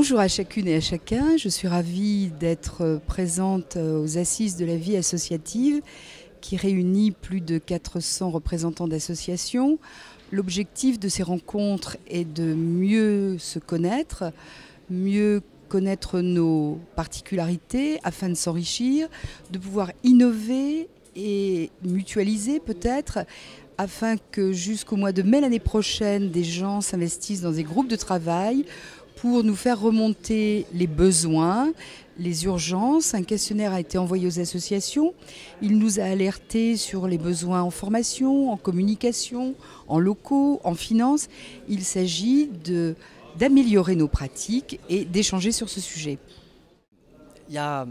Bonjour à chacune et à chacun, je suis ravie d'être présente aux Assises de la vie associative qui réunit plus de 400 représentants d'associations. L'objectif de ces rencontres est de mieux se connaître, mieux connaître nos particularités afin de s'enrichir, de pouvoir innover et mutualiser peut-être, afin que jusqu'au mois de mai l'année prochaine, des gens s'investissent dans des groupes de travail pour nous faire remonter les besoins, les urgences. Un questionnaire a été envoyé aux associations. Il nous a alertés sur les besoins en formation, en communication, en locaux, en finances. Il s'agit d'améliorer nos pratiques et d'échanger sur ce sujet. Il y a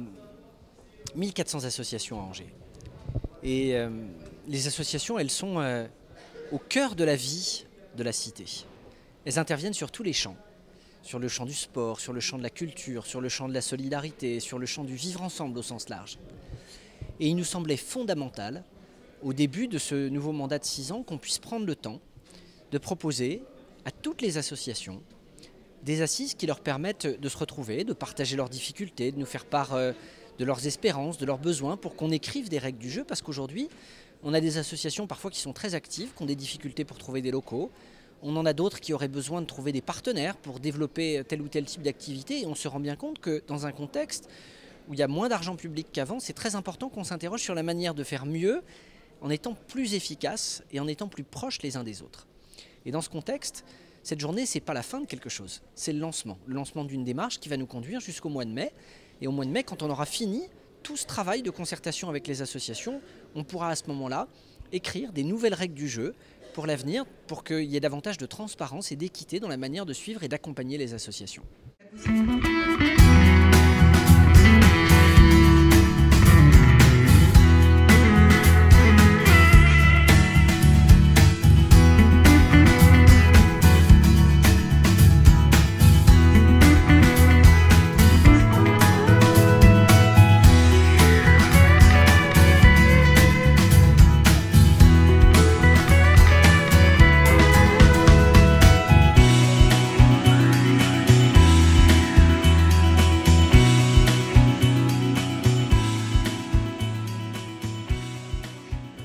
1400 associations à Angers. Et les associations, elles sont au cœur de la vie de la cité. Elles interviennent sur tous les champs. Sur le champ du sport, sur le champ de la culture, sur le champ de la solidarité, sur le champ du vivre ensemble au sens large. Et il nous semblait fondamental, au début de ce nouveau mandat de 6 ans, qu'on puisse prendre le temps de proposer à toutes les associations des assises qui leur permettent de se retrouver, de partager leurs difficultés, de nous faire part de leurs espérances, de leurs besoins, pour qu'on écrive des règles du jeu, parce qu'aujourd'hui, on a des associations parfois qui sont très actives, qui ont des difficultés pour trouver des locaux. On en a d'autres qui auraient besoin de trouver des partenaires pour développer tel ou tel type d'activité. Et on se rend bien compte que dans un contexte où il y a moins d'argent public qu'avant, c'est très important qu'on s'interroge sur la manière de faire mieux en étant plus efficace et en étant plus proches les uns des autres. Et dans ce contexte, cette journée, ce n'est pas la fin de quelque chose, c'est le lancement d'une démarche qui va nous conduire jusqu'au mois de mai. Et au mois de mai, quand on aura fini tout ce travail de concertation avec les associations, on pourra à ce moment-là écrire des nouvelles règles du jeu pour l'avenir, pour qu'il y ait davantage de transparence et d'équité dans la manière de suivre et d'accompagner les associations.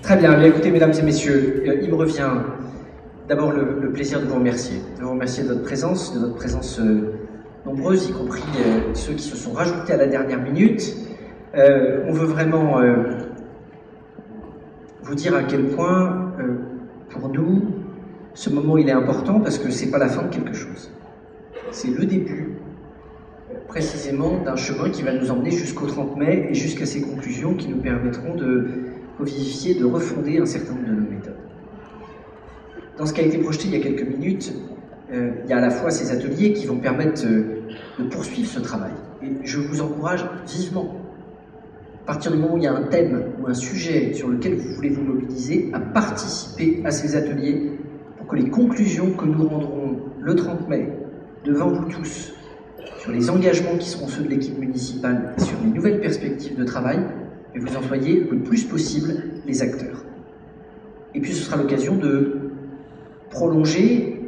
Très bien, écoutez mesdames et messieurs, il me revient d'abord le plaisir de vous remercier de votre présence, nombreuse, y compris ceux qui se sont rajoutés à la dernière minute. On veut vraiment vous dire à quel point, pour nous, ce moment il est important, parce que c'est pas la fin de quelque chose. C'est le début, précisément, d'un chemin qui va nous emmener jusqu'au 30 mai et jusqu'à ces conclusions qui nous permettront de revivifier, de refonder un certain nombre de nos méthodes. Dans ce qui a été projeté il y a quelques minutes, il y a à la fois ces ateliers qui vont permettre de poursuivre ce travail. Et je vous encourage vivement, à partir du moment où il y a un thème ou un sujet sur lequel vous voulez vous mobiliser, à participer à ces ateliers pour que les conclusions que nous rendrons le 30 mai devant vous tous sur les engagements qui seront ceux de l'équipe municipale et sur les nouvelles perspectives de travail, et vous en soyez le plus possible les acteurs. Et puis ce sera l'occasion de prolonger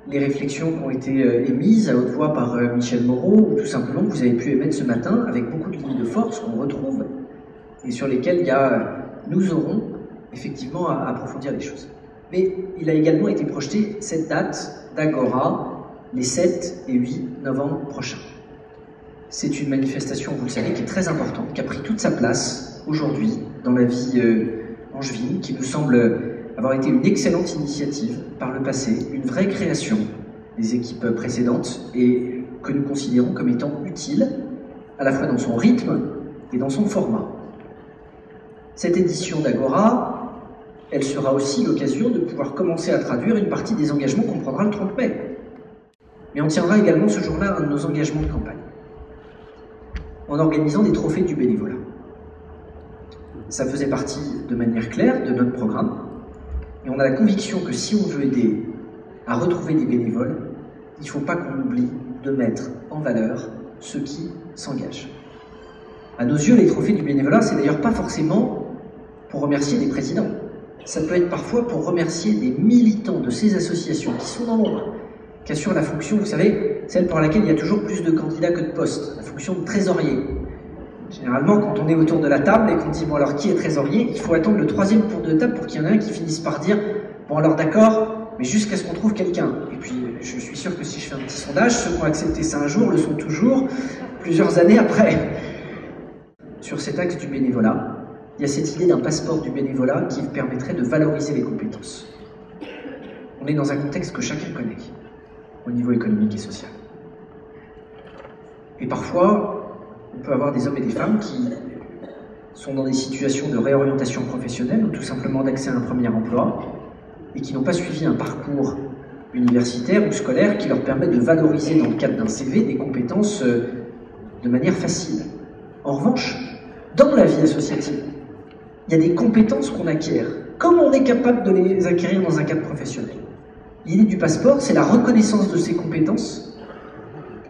les réflexions qui ont été émises à haute voix par Michel Moreau, ou tout simplement que vous avez pu émettre ce matin, avec beaucoup de lignes de force qu'on retrouve, et sur lesquelles nous aurons effectivement à approfondir les choses. Mais il a également été projeté cette date d'Agora, les 7 et 8 novembre prochains. C'est une manifestation, vous le savez, qui est très importante, qui a pris toute sa place aujourd'hui dans la vie angevine, qui nous semble avoir été une excellente initiative par le passé, une vraie création des équipes précédentes, et que nous considérons comme étant utile, à la fois dans son rythme et dans son format. Cette édition d'Agora, elle sera aussi l'occasion de pouvoir commencer à traduire une partie des engagements qu'on prendra le 30 mai. Mais on tiendra également ce jour-là un de nos engagements de campagne, en organisant des trophées du bénévolat. Ça faisait partie de manière claire de notre programme, et on a la conviction que si on veut aider à retrouver des bénévoles, il ne faut pas qu'on oublie de mettre en valeur ceux qui s'engagent. À nos yeux, les trophées du bénévolat, c'est d'ailleurs pas forcément pour remercier des présidents. Ça peut être parfois pour remercier des militants de ces associations qui sont dans l'ombre, qui assurent la fonction, vous savez, celle pour laquelle il y a toujours plus de candidats que de postes, la fonction de trésorier. Généralement, quand on est autour de la table et qu'on dit « bon alors qui est trésorier ?» il faut attendre le 3e tour de table pour qu'il y en ait un qui finisse par dire « bon alors d'accord, mais jusqu'à ce qu'on trouve quelqu'un ». Et puis je suis sûr que si je fais un petit sondage, ceux qui ont accepté ça un jour le sont toujours, plusieurs années après. Sur cet axe du bénévolat, il y a cette idée d'un passeport du bénévolat qui permettrait de valoriser les compétences. On est dans un contexte que chacun connaît, au niveau économique et social. Et parfois, on peut avoir des hommes et des femmes qui sont dans des situations de réorientation professionnelle ou tout simplement d'accès à un premier emploi et qui n'ont pas suivi un parcours universitaire ou scolaire qui leur permet de valoriser dans le cadre d'un CV des compétences de manière facile. En revanche, dans la vie associative, il y a des compétences qu'on acquiert. Comment on est capable de les acquérir dans un cadre professionnel? L'idée du passeport, c'est la reconnaissance de ces compétences,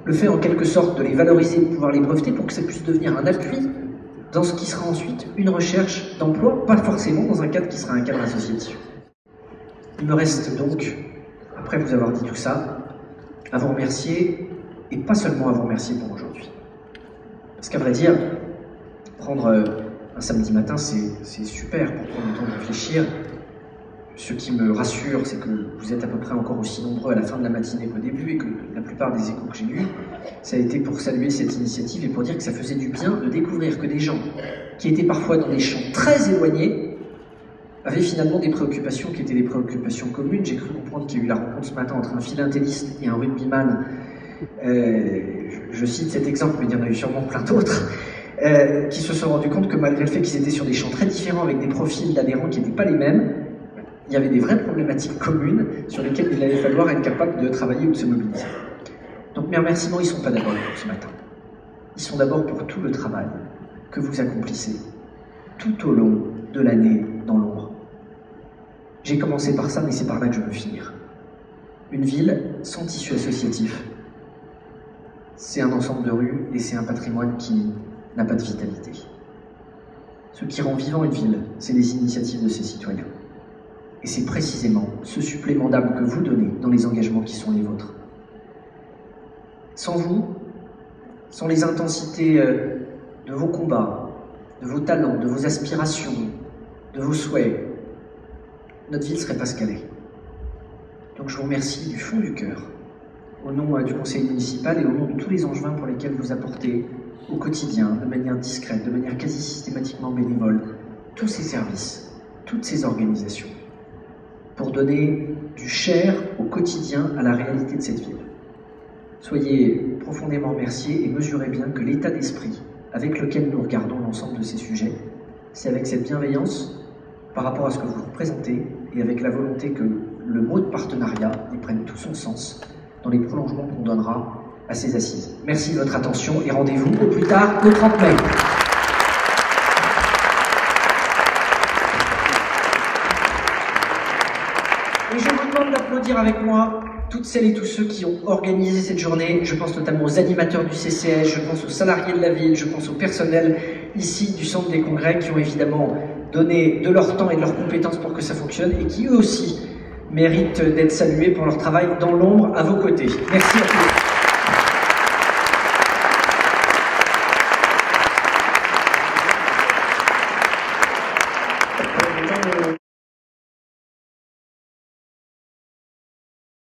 le fait en quelque sorte de les valoriser, de pouvoir les breveter pour que ça puisse devenir un appui dans ce qui sera ensuite une recherche d'emploi, pas forcément dans un cadre qui sera un cadre associatif. Il me reste donc, après vous avoir dit tout ça, à vous remercier, et pas seulement à vous remercier pour aujourd'hui. Parce qu'à vrai dire, prendre un samedi matin, c'est super pour prendre le temps de réfléchir. Ce qui me rassure, c'est que vous êtes à peu près encore aussi nombreux à la fin de la matinée qu'au début et que la plupart des échos que j'ai eus, ça a été pour saluer cette initiative et pour dire que ça faisait du bien de découvrir que des gens qui étaient parfois dans des champs très éloignés avaient finalement des préoccupations qui étaient des préoccupations communes. J'ai cru comprendre qu'il y a eu la rencontre ce matin entre un philatéliste et un rugbyman. Je cite cet exemple, mais il y en a eu sûrement plein d'autres, qui se sont rendus compte que malgré le fait qu'ils étaient sur des champs très différents avec des profils d'adhérents qui n'étaient pas les mêmes, il y avait des vraies problématiques communes sur lesquelles il allait falloir être capable de travailler ou de se mobiliser. Donc mes remerciements, ils ne sont pas d'abord pour ce matin. Ils sont d'abord pour tout le travail que vous accomplissez tout au long de l'année dans l'ombre. J'ai commencé par ça, mais c'est par là que je veux finir. Une ville sans tissu associatif, c'est un ensemble de rues et c'est un patrimoine qui n'a pas de vitalité. Ce qui rend vivant une ville, c'est les initiatives de ses citoyens. Et c'est précisément ce supplément d'âme que vous donnez dans les engagements qui sont les vôtres. Sans vous, sans les intensités de vos combats, de vos talents, de vos aspirations, de vos souhaits, notre ville ne serait pas ce qu'elle est. Donc je vous remercie du fond du cœur, au nom du conseil municipal et au nom de tous les Angevins pour lesquels vous apportez au quotidien, de manière discrète, de manière quasi systématiquement bénévole, tous ces services, toutes ces organisations, pour donner du cher au quotidien à la réalité de cette ville. Soyez profondément remerciés et mesurez bien que l'état d'esprit avec lequel nous regardons l'ensemble de ces sujets, c'est avec cette bienveillance par rapport à ce que vous représentez et avec la volonté que le mot de partenariat y prenne tout son sens dans les prolongements qu'on donnera à ces assises. Merci de votre attention et rendez-vous au plus tard le 30 mai. Et je vous demande d'applaudir avec moi toutes celles et tous ceux qui ont organisé cette journée. Je pense notamment aux animateurs du CCS, je pense aux salariés de la ville, je pense au personnel ici du centre des congrès qui ont évidemment donné de leur temps et de leurs compétences pour que ça fonctionne et qui eux aussi méritent d'être salués pour leur travail dans l'ombre à vos côtés. Merci à tous.